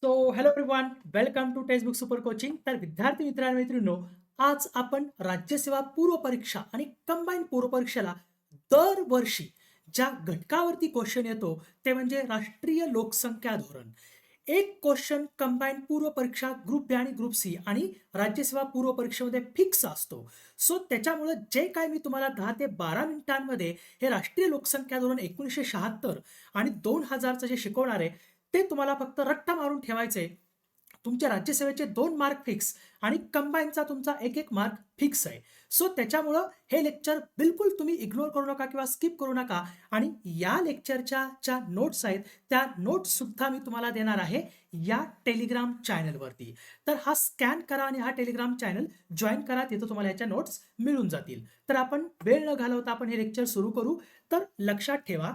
So hello everyone, welcome to text book super coaching. तर विद्यार्थी मित्रांनो, आज आपण राज्यसेवा पूर्व परीक्षा आणि कंबाईन पूर्व परीक्षेला दरवर्षी ज्या घटकावरती क्वेश्चन येतो ते म्हणजे राष्ट्रीय लोकसंख्या धोरण. एक क्वेश्चन कंबाईन पूर्व परीक्षा ग्रुप बी आणि ग्रुप सी आणि राज्यसेवा पूर्व परीक्षेमध्ये फिक्स असतो. सो त्याच्यामुळे जे काय मी तुम्हाला 10 ते 12 मिनिटांमध्ये हे राष्ट्रीय लोकसंख्या धोरण 1976 आणि 2000चं जे शिकवणार आहे ते तुम्हाला फक्त रट्टा मारून ठेवायचे. तुमच्या राज्यसेवेचे 2 मार्क फिक्स आणि कंबाईनचा तुमचा एक एक मार्क फिक्स आहे. सो त्याच्यामुळं हे लेक्चर बिलकुल तुम्ही इग्नोर करू नका किंवा स्किप करू नका. आणि या लेक्चरच्या ज्या नोट्स आहेत त्या नोट्स सुद्धा मी तुम्हाला देणार आहे या टेलिग्राम चॅनलवरती. तर हा स्कॅन करा आणि हा टेलिग्राम चॅनल जॉईन करा, तिथं तुम्हाला याच्या नोट्स मिळून जातील. तर आपण वेळ न घालवता आपण हे लेक्चर सुरू करू. तर लक्षात ठेवा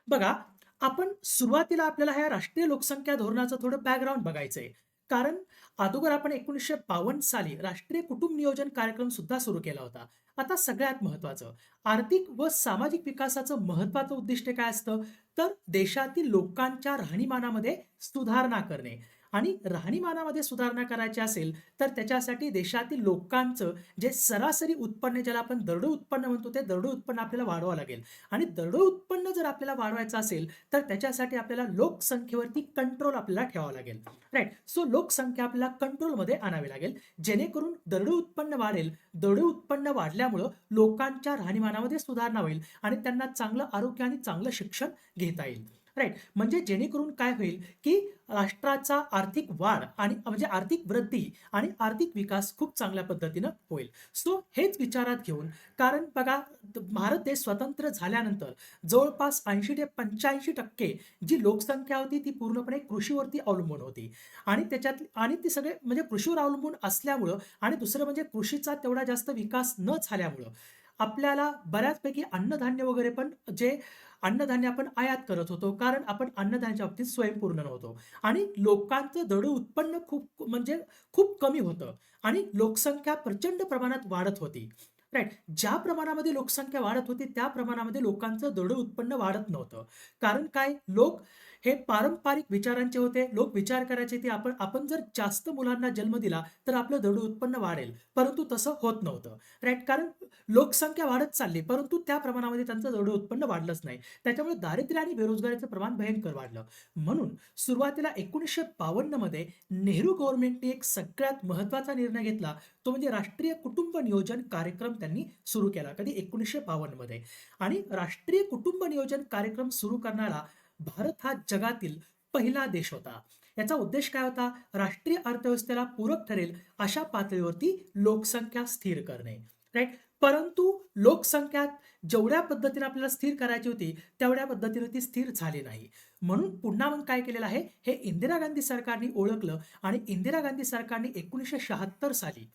बघा, आपण सुरुवातीला आपल्याला ह्या राष्ट्रीय लोकसंख्या धोरणाचं थोडं बॅकग्राऊंड बघायचंय. कारण अगोदर आपण 1952 साली राष्ट्रीय कुटुंब नियोजन कार्यक्रम सुद्धा सुरू केला होता. आता सगळ्यात महत्त्वाचं, आर्थिक व सामाजिक विकासाचं महत्त्वाचं उद्दिष्ट काय असतं? तर देशातील लोकांच्या राहणीमानामध्ये सुधारणा करणे. आणि राहणीमानामध्ये सुधारणा करायची असेल तर त्याच्यासाठी देशातील लोकांचं जे सरासरी उत्पन्न, ज्याला आपण दरडोई उत्पन्न म्हणतो, ते दरडोई उत्पन्न आपल्याला वाढवावं लागेल. आणि दरडोई उत्पन्न जर आपल्याला वाढवायचं असेल तर त्याच्यासाठी आपल्याला लोकसंख्येवरती कंट्रोल आपल्याला ठेवावा लागेल. राईट. सो लोकसंख्या आपल्याला कंट्रोलमध्ये आणावी लागेल, जेणेकरून दरडोई उत्पन्न वाढेल. दरडोई उत्पन्न वाढल्यामुळं लोकांच्या राहणीमानामध्ये सुधारणा होईल आणि त्यांना चांगलं आरोग्य आणि चांगलं शिक्षण घेता येईल. राईट. म्हणजे जेणेकरून काय होईल की राष्ट्राचा आर्थिक वाढ आणि म्हणजे आर्थिक वृद्धी आणि आर्थिक विकास खूप चांगल्या पद्धतीनं होईल. सो हेच विचारात घेऊन, कारण बघा, भारत देश स्वतंत्र झाल्यानंतर जवळपास 80 ते 85% जी लोकसंख्या होती ती पूर्णपणे कृषीवरती अवलंबून होती. आणि त्याच्यात आणि ती सगळे म्हणजे कृषीवर अवलंबून असल्यामुळं आणि दुसरं म्हणजे कृषीचा तेवढा जास्त विकास न झाल्यामुळं आपल्याला बऱ्याचपैकी अन्नधान्य वगैरे पण जे अन्नधान्य आपण आयात करत होतो, कारण आपण अन्नधान्याच्या बाबतीत स्वयंपूर्ण नव्हतो. आणि लोकांचं दरडोई उत्पन्न खूप म्हणजे खूप कमी होतं आणि लोकसंख्या प्रचंड प्रमाणात वाढत होती. राईट. ज्या प्रमाणामध्ये लोकसंख्या वाढत होती त्या प्रमाणामध्ये लोकांचं दरडोई उत्पन्न वाढत नव्हतं. कारण काय, लोक हे पारंपरिक विचारांचे होते. लोक विचार करायचे की आपण आपण जर जास्त मुलांना जन्म दिला तर आपलं दरडोई उत्पन्न वाढेल, परंतु तसं होत नव्हतं. राईट. कारण लोकसंख्या वाढत चालली परंतु त्या प्रमाणामध्ये त्यांचं दरडोई उत्पन्न वाढलंच नाही. त्याच्यामुळे दारिद्र्य आणि बेरोजगारीचं प्रमाण भयंकर वाढलं. म्हणून सुरुवातीला 1952 मध्ये नेहरू गव्हर्नमेंटने एक सगळ्यात महत्त्वाचा निर्णय घेतला, तो म्हणजे राष्ट्रीय कुटुंब नियोजन कार्यक्रम त्यांनी सुरू केला. कधी? 1952 मध्ये. आणि राष्ट्रीय कुटुंब नियोजन कार्यक्रम सुरू करणारा भारत हा जगातील पहिला देश होता. याचा उद्देश काय होता? राष्ट्रीय अर्थव्यवस्थेला पूरक ठरेल अशा पातळीवरती लोकसंख्या स्थिर करणे. राईट. परंतु लोकसंख्या जेवढ्या पद्धतीने आपल्याला स्थिर करायची होती तेवढ्या पद्धतीने ती स्थिर झाली नाही. म्हणून पुन्हा मग काय केलेलं आहे, हे इंदिरा गांधी सरकारने ओळखलं आणि इंदिरा गांधी सरकारने 1976 साली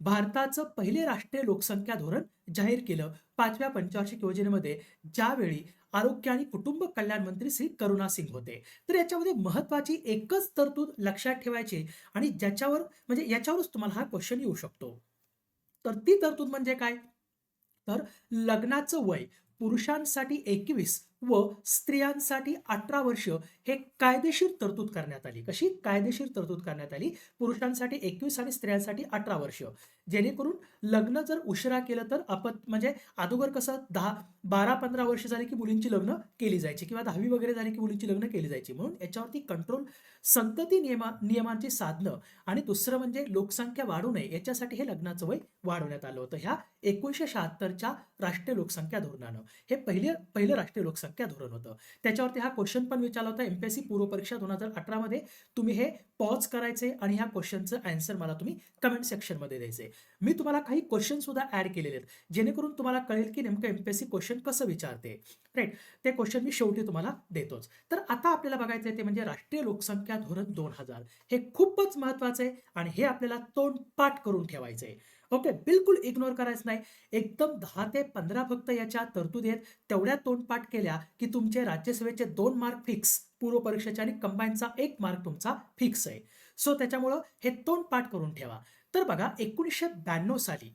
भारताचं पहिले राष्ट्रीय लोकसंख्या धोरण जाहीर केलं, 5व्या पंचवार्षिक योजनेमध्ये, ज्यावेळी आरोग्य आणि कुटुंब कल्याण मंत्री श्री करुणा सिंग होते. तर याच्यामध्ये महत्वाची एकच तरतूद लक्षात ठेवायची आणि ज्याच्यावर म्हणजे याच्यावरच तुम्हाला हा क्वेश्चन येऊ शकतो. तर ती तरतूद म्हणजे काय? तर लग्नाचं वय पुरुषांसाठी 21 व स्त्रियांसाठी 18 वर्ष हे कायदेशीर तरतूद करण्यात आली. कशी? कायदेशीर तरतूद करण्यात आली. पुरुषांसाठी 21 आणि स्त्रियांसाठी 18 वर्ष. जेणेकरून लग्न जर उशिरा केलं तर म्हणजे अगोदर कसं 12-15 वर्ष झाली की मुलींची लग्न केली जायची किंवा 10वी वगैरे झाली की मुलींची लग्न केली जायची. म्हणून याच्यावरती कंट्रोल, संतती नियमांची साधनं आणि दुसरं म्हणजे लोकसंख्या वाढू नये याच्यासाठी हे लग्नाचं वय वाढवण्यात आलं होतं ह्या 1976च्या राष्ट्रीय लोकसंख्या धोरणानं. हे पहिलं राष्ट्रीय लोकसंख्या धोरण होतं. त्याच्यावरती हा क्वेश्चन पण विचारला होता एमपीएससी पूर्व परीक्षा 2018 मध्ये. तुम्ही हे पॉज करायचे आणि ह्या क्वेश्चनचं आन्सर मला तुम्ही कमेंट सेक्शनमध्ये द्यायचे. मी तुम्हाला काही क्वेश्चन सुद्धा ऍड केलेले आहेत, जेणेकरून तुम्हाला कळेल की नेमकं एमपीएससी क्वेश्चन कसं विचारते. राईट. ते क्वेश्चन मी शेवटी तुम्हाला देतोच. तर आता आपल्याला बघायचं आहे ते म्हणजे राष्ट्रीय लोकसंख्या धोरण 2000. हे खूपच महत्वाचं आहे आणि हे आपल्याला तोंडपाठ करून ठेवायचं आहे. ओके, बिलकुल इग्नोर करायचं नाही. एकदम 10 ते 15 फक्त याच्या तरतुदी आहेत, तेवढ्या तोंडपाठ केल्या की तुमचे राज्यसेवेचे 2 मार्क फिक्स पूर्व परीक्षेचे आणि कंबाईनचा 1 मार्क तुमचा फिक्स आहे. सो त्याच्यामुळं हे तोंडपाठ करून ठेवा. तर बघा, 1992 साली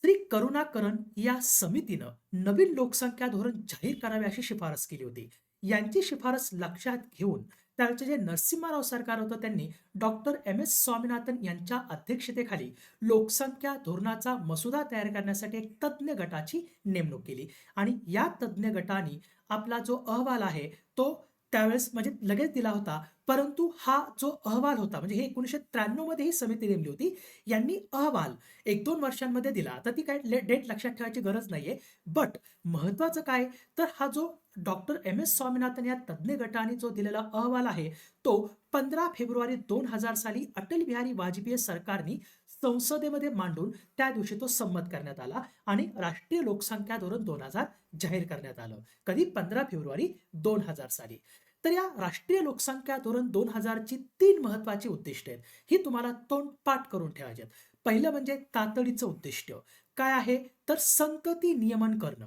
श्री करुणाकरन या समितीनं नवीन लोकसंख्या धोरण जाहीर करावे अशी शिफारस केली होती. यांची शिफारस लक्षात घेऊन त्यावेळचे जे नरसिंहराव सरकार होतं त्यांनी डॉक्टर एम एस स्वामीनाथन यांच्या अध्यक्षतेखाली लोकसंख्या धोरणाचा मसुदा तयार करण्यासाठी एक तज्ज्ञ गटाची नेमणूक केली आणि या तज्ज्ञ गटाने आपला जो अहवाल आहे तो त्यावेळेस म्हणजे लगेच दिला होता. परंतु हा जो अहवाल होता म्हणजे हे 1993 मध्ये ही समिती नेमली होती. यांनी अहवाल 1-2 वर्षांमध्ये दिला. आता ती काय डेट लक्षात ठेवायची गरज नाहीये. बट महत्त्वाचं काय तर हा जो डॉक्टर एम एस स्वामीनाथन या तज्ज्ञ गटाने जो दिलेला अहवाल आहे तो 15 फेब्रुवारी 2000 साली अटल बिहारी वाजपेयी सरकारने संसदेमध्ये मांडून त्या दिवशी तो संमत करण्यात आला आणि राष्ट्रीय लोकसंख्या धोरण 2000 जाहीर करण्यात आलं. कधी 15 फेब्रुवारी 2000 साली. तर या राष्ट्रीय लोकसंख्या धोरण 2000 ची 3 महत्त्वाची उद्दिष्टे आहेत. ही तुम्हाला तोंडपाठ करून ठेवायची आहेत. पहिलं म्हणजे तातडीचं उद्दिष्ट. काय आहे? तर संतती नियमन करणं.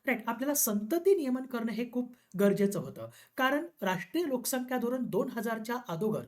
राइट. आपल्याला संतती नियमन करणं हे खूप गरजेचं होतं. कारण राष्ट्रीय लोकसंख्या धोरण 2000च्या अगोदर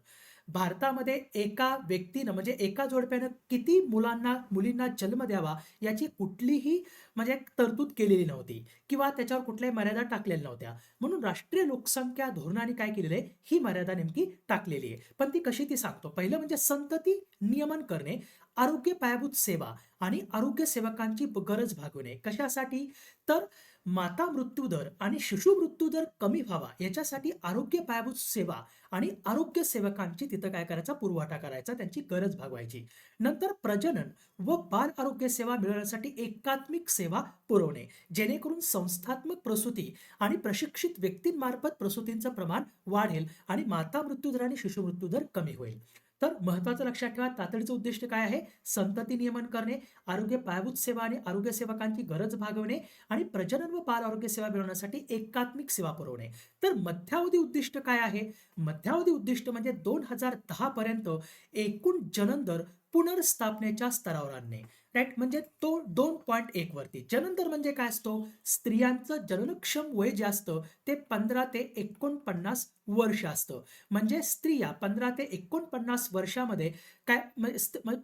भारतामध्ये एका व्यक्तीनं म्हणजे एका जोडप्यानं किती मुलींना जन्म द्यावा याची कुठलीही म्हणजे तरतूद केलेली नव्हती किंवा त्याच्यावर कुठल्याही मर्यादा टाकलेल्या नव्हत्या. म्हणून राष्ट्रीय लोकसंख्या धोरणाने काय केलेलं आहे, ही मर्यादा नेमकी टाकलेली आहे. पण ती कशी ती सांगतो. पहिलं म्हणजे संतती नियमन करणे, आरोग्य पायाभूत सेवा आणि आरोग्य सेवकांची गरज भागवणे. कशासाठी? तर माता मृत्यू दर आणि शिशु मृत्यू दर कमी व्हावा याच्यासाठी आरोग्य पायाभूत सेवा आणि आरोग्य सेवकांची तिथं काय करायचा पुरवठा करायचा, त्यांची गरज भागवायची. नंतर प्रजनन व बाल आरोग्य सेवा मिळवण्यासाठी एकात्मिक सेवा पुरवणे, जेणेकरून संस्थात्मक प्रसूती आणि प्रशिक्षित व्यक्तींमार्फत प्रसूतींचं प्रमाण वाढेल आणि माता मृत्यू दर आणि शिशु मृत्यू दर कमी होईल. तर महत्वाचं लक्षात ठेवा, तातडीचं उद्दिष्ट काय आहे? संतती नियमन करणे, आरोग्य पायाभूत सेवा आणि आरोग्य सेवकांची गरज भागवणे आणि प्रजनन व बाल आरोग्य सेवा मिळवण्यासाठी एकात्मिक सेवा पुरवणे. तर मध्यावधी उद्दिष्ट काय आहे? मध्यावधी उद्दिष्ट म्हणजे 2010 पर्यंत एकूण जनन दर पुनर्स्थापनेच्या स्तरावर आणणे. राईट. म्हणजे तो 2.1 वरती. जनन दर म्हणजे काय असतो? स्त्रियांचं जननक्षम वय जे असतं ते 15 ते 49 वर्ष असतं. म्हणजे स्त्रिया 15 ते 49 वर्षामध्ये काय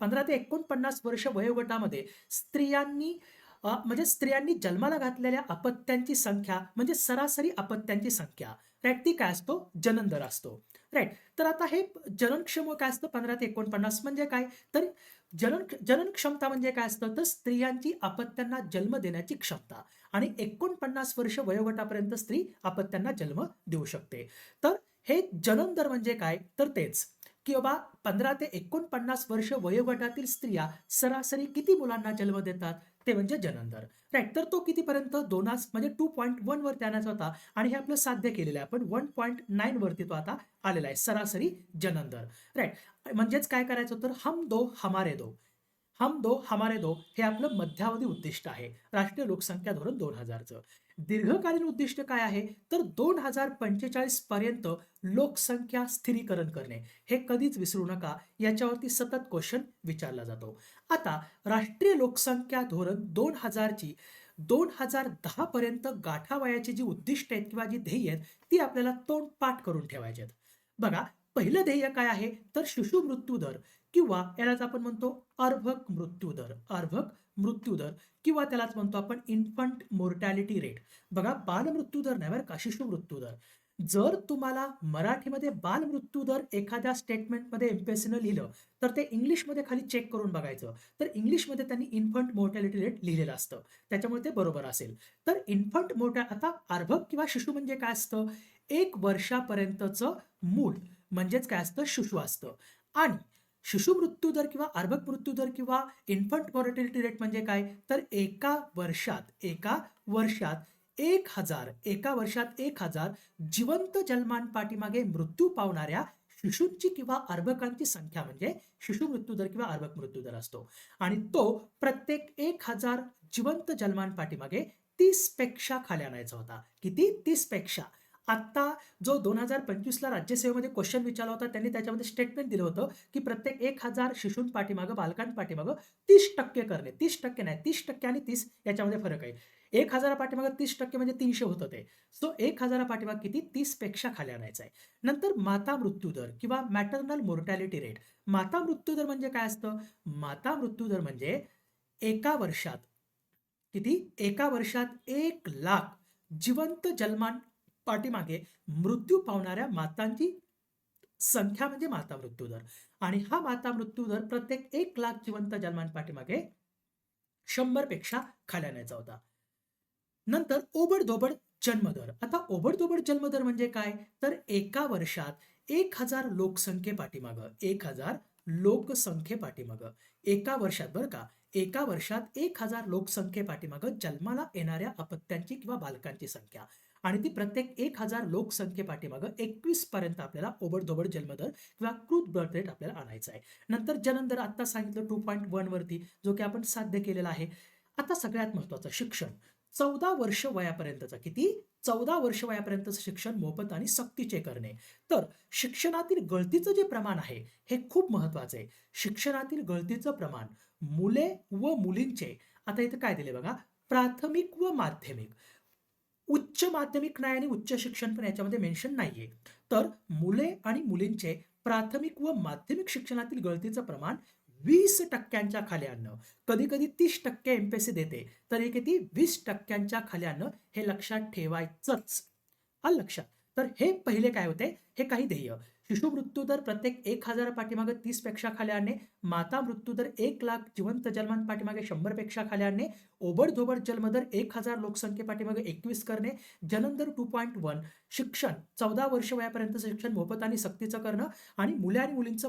15 ते 49 वर्ष वयोगटामध्ये स्त्रियांनी म्हणजे स्त्रियांनी जन्माला घातलेल्या अपत्यांची संख्या म्हणजे सरासरी अपत्यांची संख्या, राइट, ती काय असतो? जनन दर असतो. राइट. तर आता हे जननक्षम काय असतं? 15 ते 49 म्हणजे काय? तर जनन क्षमता म्हणजे काय असतं? तर स्त्रियांची अपत्यांना जन्म देण्याची क्षमता आणि 49 वर्ष वयोगटापर्यंत स्त्री अपत्यांना जन्म देऊ शकते. तर हे जनन दर म्हणजे काय? तर तेच की बाबा 15 ते 49 वर्ष वयोगटातील स्त्रिया सरासरी किती मुलांना जन्म देतात? ते म्हणजे जनन दर. राइट. तर तो कितीपर्यंत? 2 म्हणजे 2.1 वरती आणायचा होता आणि हे आपलं साध्य केलेलं आहे. आपण 1.9 वरती तो आता आलेला आहे. सरासरी जनन दर. राइट. म्हणजेच काय करायचं तर हम दो हमारे दो. हम दो हमारे दो हे आपलं मध्यावधी उद्दिष्ट आहे. राष्ट्रीय लोकसंख्या धोरण 2000चं. दीर्घकालीन उद्दिष्ट काय आहे? तर 2045 पर्यंत लोकसंख्या स्थिरीकरण करणे. हे कधीच विसरू नका. याच्यावरती सतत क्वेश्चन विचारला जातो. आता राष्ट्रीय लोकसंख्या धोरण 2000 ची 2010 पर्यंत गाठावयाची जी उद्दिष्ट आहेत किंवा जी ध्येय आहेत ती आपल्याला तोंडपाठ करून ठेवायची आहेत. बघा, पहिलं ध्येय काय आहे? तर शिशु मृत्यू दर किंवा यालाच आपण म्हणतो अर्भक मृत्यू दर. अर्भक मृत्यू दर किंवा त्यालाच म्हणतो आपण इन्फंट मोर्टॅलिटी रेट. बघा, बालमृत्यू दर नाही बरं का, शिशु मृत्यू दर. जर तुम्हाला मराठीमध्ये बालमृत्यू दर एखाद्या स्टेटमेंटमध्ये एमपीएससीनं लिहिलं तर ते इंग्लिशमध्ये खाली चेक करून बघायचं. तर इंग्लिशमध्ये त्यांनी इन्फंट मोर्टॅलिटी रेट लिहिलेलं असतं. त्याच्यामुळे ते बरोबर असेल. तर इन्फंट आता अर्भक किंवा शिशु म्हणजे काय असतं? 1 वर्षापर्यंतचं मूल म्हणजेच काय असतं? शिशु असतं. आणि शिशु मृत्यू दर किंवा अर्भक मृत्यू दर किंवा इन्फंट मॉर्टॅलिटी रेट म्हणजे काय? तर एका वर्षात 1000 एका वर्षात 1000 जिवंत जन्मांपाठीमागे मृत्यू पावणाऱ्या शिशूंची किंवा अर्भकांची संख्या म्हणजे शिशु मृत्यू दर किंवा अर्भक मृत्यू दर असतो. आणि तो प्रत्येक 1000 जिवंत जन्मांपाठीमागे 30 पेक्षा खाली आणायचा होता. किती? 30 पेक्षा. आता जो 2025ला राज्यसेवेमध्ये क्वेश्चन विचारला होता त्यांनी त्याच्यामध्ये स्टेटमेंट दिलं होतं की प्रत्येक 1000 शिशूंपाठीमागं बालकांपाठीमागं 30% करणे. 30% नाही, 30% आणि 30 याच्यामध्ये फरक आहे. 1000 पाठीमागं 30% म्हणजे 300 होतं ते. सो 1000 पाठीमागं किती? 30 पेक्षा खाली आणायचं आहे. नंतर माता मृत्यू दर किंवा मॅटर्नल मोर्टॅलिटी रेट. माता मृत्यू दर म्हणजे काय असतं? माता मृत्यू दर म्हणजे एका वर्षात किती? एका वर्षात 1 लाख जिवंत पाठीमागे मृत्यू पावणाऱ्या मातांची संख्या म्हणजे माता मृत्यू दर. आणि हा माता मृत्यू दर प्रत्येक 1,00,000 जिवंत जन्मांपाठीमागे 100 पेक्षा खाली आणायचा होता. नंतर ओबड-धोबड जन्मदर. आता ओबड-धोबड जन्मदर म्हणजे काय? तर एका वर्षात 1,000 लोकसंख्येपाठीमागं 1,000 लोकसंख्येपाठीमागं एका वर्षात बरं का, एका वर्षात 1,000 लोकसंख्येपाठीमागं जन्माला येणाऱ्या अपत्यांची किंवा बालकांची संख्या आणि ती प्रत्येक 1,000 लोकसंख्येपाठीमागं 21 पर्यंत आपल्याला ओबड-धोबड जन्मदर किंवा क्रूथ बर्थ रेट आपल्याला आणायचा आहे. नंतर जननदर आत्ता सांगितलं 2.1 वरती जो की आपण साध्य केलेला आहे. आता सगळ्यात महत्त्वाचं शिक्षण. 14 वर्ष वयापर्यंतचं किती? 14 वर्ष वयापर्यंतचं शिक्षण मोफत आणि सक्तीचे करणे. तर शिक्षणातील गळतीचं जे प्रमाण आहे, हे खूप महत्त्वाचं आहे. शिक्षणातील गळतीचं प्रमाण मुले व मुलींचे आता इथं काय दिले बघा, प्राथमिक व माध्यमिक. उच्च माध्यमिक नाही आणि उच्च शिक्षण पण याच्यामध्ये मेन्शन नाहीये. तर मुले आणि मुलींचे प्राथमिक व माध्यमिक शिक्षणातील गळतीचं प्रमाण 20% खाली आणणं. कधी-कधी 30% एम-पी-एस-सी देते. तर हे किती? 20% खाली आणणं हे लक्षात ठेवायचंच. आलं लक्षात? तर हे पहिले काय होते? हे काही ध्येय. शिशु मृत्यू दर प्रत्येक 1,000 पाठीमागे 30 पेक्षा खाली आणणे. माता मृत्यू दर 1,00,000 जिवंत जन्मांपाठीमागे 100 पेक्षा खाली आणणे. ओबड-धोबड जन्मदर 1,000 लोकसंख्येपाठीमागे 21 करणे. जननदर 2.1. शिक्षण 14 वर्ष वयापर्यंतचं शिक्षण मोफत आणि सक्तीचं करणं आणि मुले आणि मुलींचं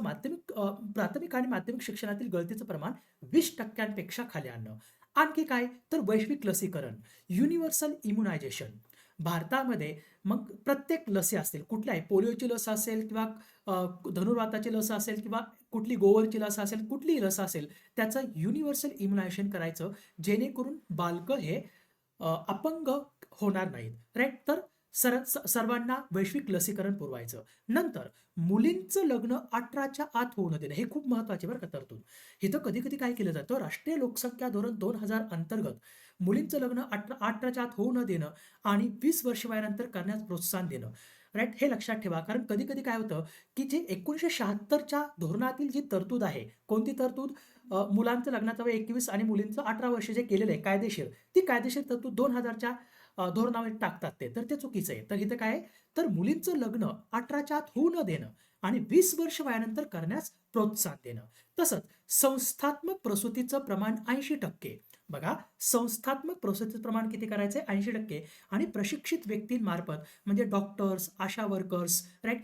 प्राथमिक आणि माध्यमिक शिक्षणातील गळतीचं प्रमाण 20% खाली आणणं. आणखी काय? तर वैश्विक लसीकरण, युनिव्हर्सल इम्युनायझेशन. भारतामध्ये मग प्रत्येक लसी असतील, कुठल्याही पोलिओची लस असेल किंवा धनुर्वाताची लस असेल किंवा कुठली गोवरची लस असेल, कुठलीही लस असेल, त्याचं युनिव्हर्सल इम्युनायझेशन करायचं, जेणेकरून बालकं हे अपंग होणार नाहीत. राइट? तर सर्वांना वैश्विक लसीकरण पुरवायचं. नंतर मुलींचं लग्न 18च्या आत होऊ न देणं, हे खूप महत्त्वाचे बरं का तरतूद. इथं कधी-कधी काय केलं जातं, राष्ट्रीय लोकसंख्या धोरण 2000 अंतर्गत मुलींचं लग्न 18च्या आत होऊ न देणं आणि 20 वर्ष वयानंतर करण्यास प्रोत्साहन देणं. राइट? हे लक्षात ठेवा. कारण कधी-कधी काय होतं, की जे 1976च्या धोरणातील जी तरतूद आहे, कोणती तरतूद? मुलांचं लग्नाचं वय 21 आणि मुलींचं 18 वर्ष जे केलेलं आहे कायदेशीर, ती कायदेशीर तरतूद 2000च्या धोरणामध्ये टाकतात ते. तर ते चुकीचं आहे. तर इथं काय आहे? तर मुलींचं लग्न 18च्या आत होऊ न देणं आणि 20 वर्ष वयानंतर करण्यास प्रोत्साहन देणं. तसंच संस्थात्मक प्रसूतीचं प्रमाण 80%. बघा, संस्थात्मक प्रसूतीचं प्रमाण किती करायचं आहे? 80% आणि प्रशिक्षित व्यक्तींमार्फत म्हणजे डॉक्टर्स, आशा वर्कर्स, राइट?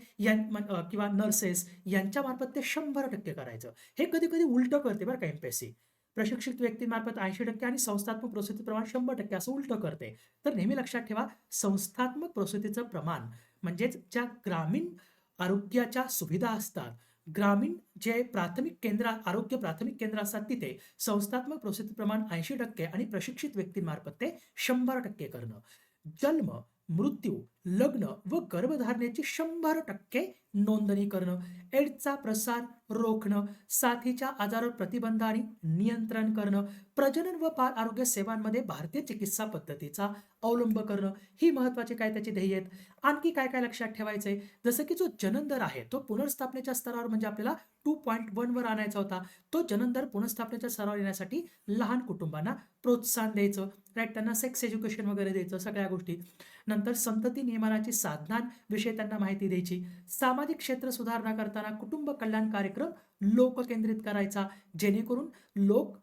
किंवा नर्सेस यांच्यामार्फत ते 100% करायचं. हे कधी-कधी उलटं करते बरं का एम-पी-एस-सी. प्रशिक्षित व्यक्तींमार्फत 80% आणि संस्थात्मक प्रसूती प्रमाण 100% असं उलटं करते. तर नेहमी लक्षात ठेवा, संस्थात्मक प्रसूतीचं प्रमाण म्हणजेच ज्या ग्रामीण आरोग्याच्या सुविधा असतात, ग्रामीण जे आरोग्य प्राथमिक केंद्र असतात तिथे संस्थात्मक प्रसूती प्रमाण 80% आणि प्रशिक्षित व्यक्तींमार्फत ते 100% करणं. जन्म, मृत्यू, लग्न व गर्भधारणेची 100% नोंदणी करणं. एड्सचा प्रसार रोखणं, साथीच्या आजारावर प्रतिबंध आणि नियंत्रण करणं, प्रजनन व बाल आरोग्य सेवांमध्ये भारतीय चिकित्सा पद्धतीचा अवलंब करणं, ही महत्त्वाची काय त्याची ध्येय आहेत. आणखी काय-काय लक्षात ठेवायचं आहे, जसं की जो जनन दर आहे, तो पुनर्स्थापनेच्या स्तरावर म्हणजे आपल्याला 2.1 वर आणायचा होता. तो जनन दर पुनर्स्थापनेच्या स्तरावर येण्यासाठी लहान कुटुंबांना प्रोत्साहन द्यायचं, राइट? त्यांना सेक्स एज्युकेशन वगैरे द्यायचं, सगळ्या गोष्टी. नंतर संतती नियमनाची साधनांविषयी त्यांना माहिती द्यायची. सामाजिक क्षेत्र सुधारणा करताना कुटुंब कल्याण कार्यक्रम लोककेंद्रित करायचा, जेणेकरून लोक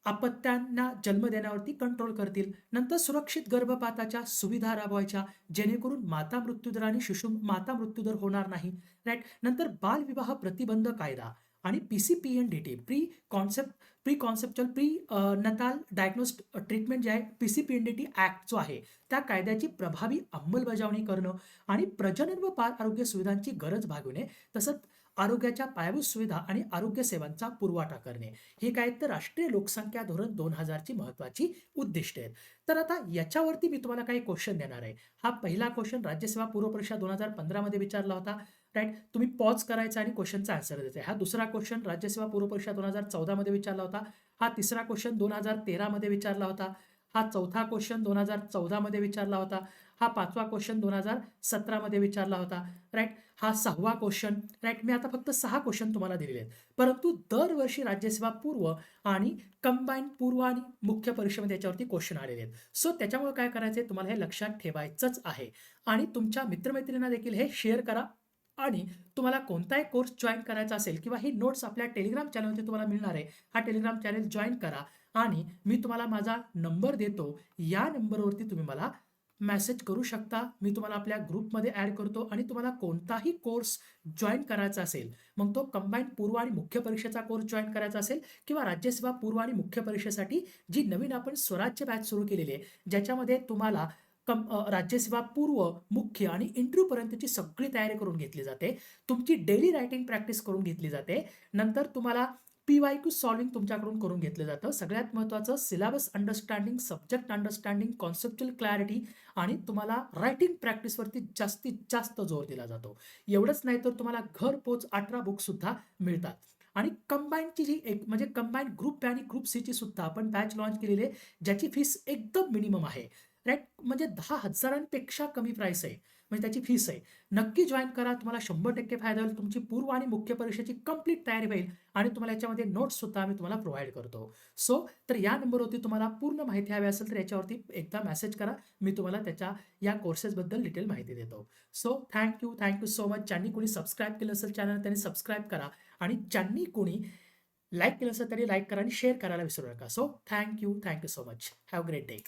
अपत्यांना जन्म देण्यावरती कंट्रोल करतील. नंतर सुरक्षित गर्भपाताच्या सुविधा राबवायच्या, जेणेकरून माता मृत्यूदर होणार नाही. राइट? नंतर बालविवाह प्रतिबंध कायदा आणि PCPNDT pre conceptual natal diagnosed treatment जे आहे पी-सी-पी-एन-डी-टी ॲक्ट जो आहे, त्या कायद्याची प्रभावी अंमलबजावणी करणं आणि प्रजनन व बाल आरोग्य सुविधांची गरज भागविणे, तसंच आरोग्याच्या पायाभूत सुविधा आणि आरोग्य सेवांचा पुरवठा करणे. हे काय तर राष्ट्रीय लोकसंख्या धोरण 2000ची महत्त्वाची उद्दिष्टे आहेत. तर आता याच्यावरती मी तुम्हाला काही क्वेश्चन देणार आहे. हा पहिला क्वेश्चन राज्यसेवा पूर्व परीक्षा 2015 मध्ये विचारला होता. राइट? तुम्ही पॉज करायचा आणि क्वेश्चनचा आन्सर द्यायचा. हा दुसरा क्वेश्चन राज्यसेवा पूर्व परीक्षा 2014 मध्ये विचारला होता. हा तिसरा क्वेश्चन 2013 मध्ये विचारला होता. हा चौथा क्वेश्चन 2014 मध्ये विचारला होता. हा 5वा क्वेश्चन 2017 मध्ये विचारला होता, राइट? हा 6वा क्वेश्चन, राइट? मी आता फक्त 6 क्वेश्चन तुम्हाला दिलेले आहेत. परंतु दरवर्षी राज्यसेवा पूर्व आणि कंबाईन पूर्व आणि मुख्य परीक्षेमध्ये याच्यावरती क्वेश्चन आलेले आहेत. सो त्याच्यामुळे काय करायचंय तुम्हाला हे लक्षात ठेवायचंच आहे आणि तुमच्या मित्र देखील हे शेअर करा आणि तुम्हाला कोणताही कोर्स जॉइन करायचा असेल किंवा ही नोट्स आपल्या टेलिग्राम चॅनलवरती तुम्हाला मिळणार आहे. हा टेलिग्राम चॅनल जॉइन करा आणि मी तुम्हाला माझा नंबर देतो. या नंबरवरती तुम्ही मला मेसेज करू शकता. मी तुम्हाला आपल्या ग्रुपमध्ये ॲड करतो आणि तुम्हाला कोणताही कोर्स जॉइन करायचा असेल, मग तो कंबाईन पूर्व आणि मुख्य परीक्षेचा कोर्स जॉइन करायचा असेल किंवा राज्यसेवा पूर्व आणि मुख्य परीक्षेसाठी जी नवीन आपण स्वराज्य बॅच सुरू केलेली आहे, ज्याच्यामध्ये तुम्हाला राज्यसेवा पूर्व, मुख्य आणि इंटरव्ह्यूपर्यंतची सगळी तयारी करून घेतली जाते. तुमची डेली रायटिंग प्रॅक्टिस करून घेतली जाते. नंतर तुम्हाला पी-वाय-क्यू सॉल्व्हिंग तुमच्याकडून करून घेतलं जातं. सगळ्यात महत्त्वाचं syllabus understanding, subject understanding, conceptual clarity आणि तुम्हाला रायटिंग प्रॅक्टिसवरती जास्तीत जास्त जोर दिला जातो. एवढंच नाही तर तुम्हाला घरपोच 18 बुकसुद्धा मिळतात. आणि कंबाईनची जी एक म्हणजे कंबाईन ग्रुप बी आणि ग्रुप सीची सुद्धा आपण बॅच लॉन्च केलेली आहे, ज्याची फीस एकदम मिनिमम आहे. राइट? म्हणजे 10,000 पेक्षा कमी प्राईस आहे. म्हणजे त्याची फीस आहे. नक्की जॉइन करा. तुम्हाला 100% फायदा होईल. तुमची पूर्व आणि मुख्य परीक्षेची कंप्लीट तयारी होईल आणि तुम्हाला याच्यामध्ये नोट्स सुद्धा आम्ही तुम्हाला प्रोव्हाईड करतो. सो तर या नंबरवरती तुम्हाला पूर्ण माहिती हवी असेल तर याच्यावरती एकदा मेसेज करा. मी तुम्हाला त्याच्या या कोर्सेसबद्दल डिटेल माहिती देतो. So thank so much. ज्यांनी कोणी सबस्क्राईब केलं असेल चॅनल त्यांनी सबस्क्राईब करा आणि ज्यांनी कोणी लाईक केलं असेल त्यांनी लाईक करा आणि शेअर करायला विसरू नका. So thank you so much. Have a great day.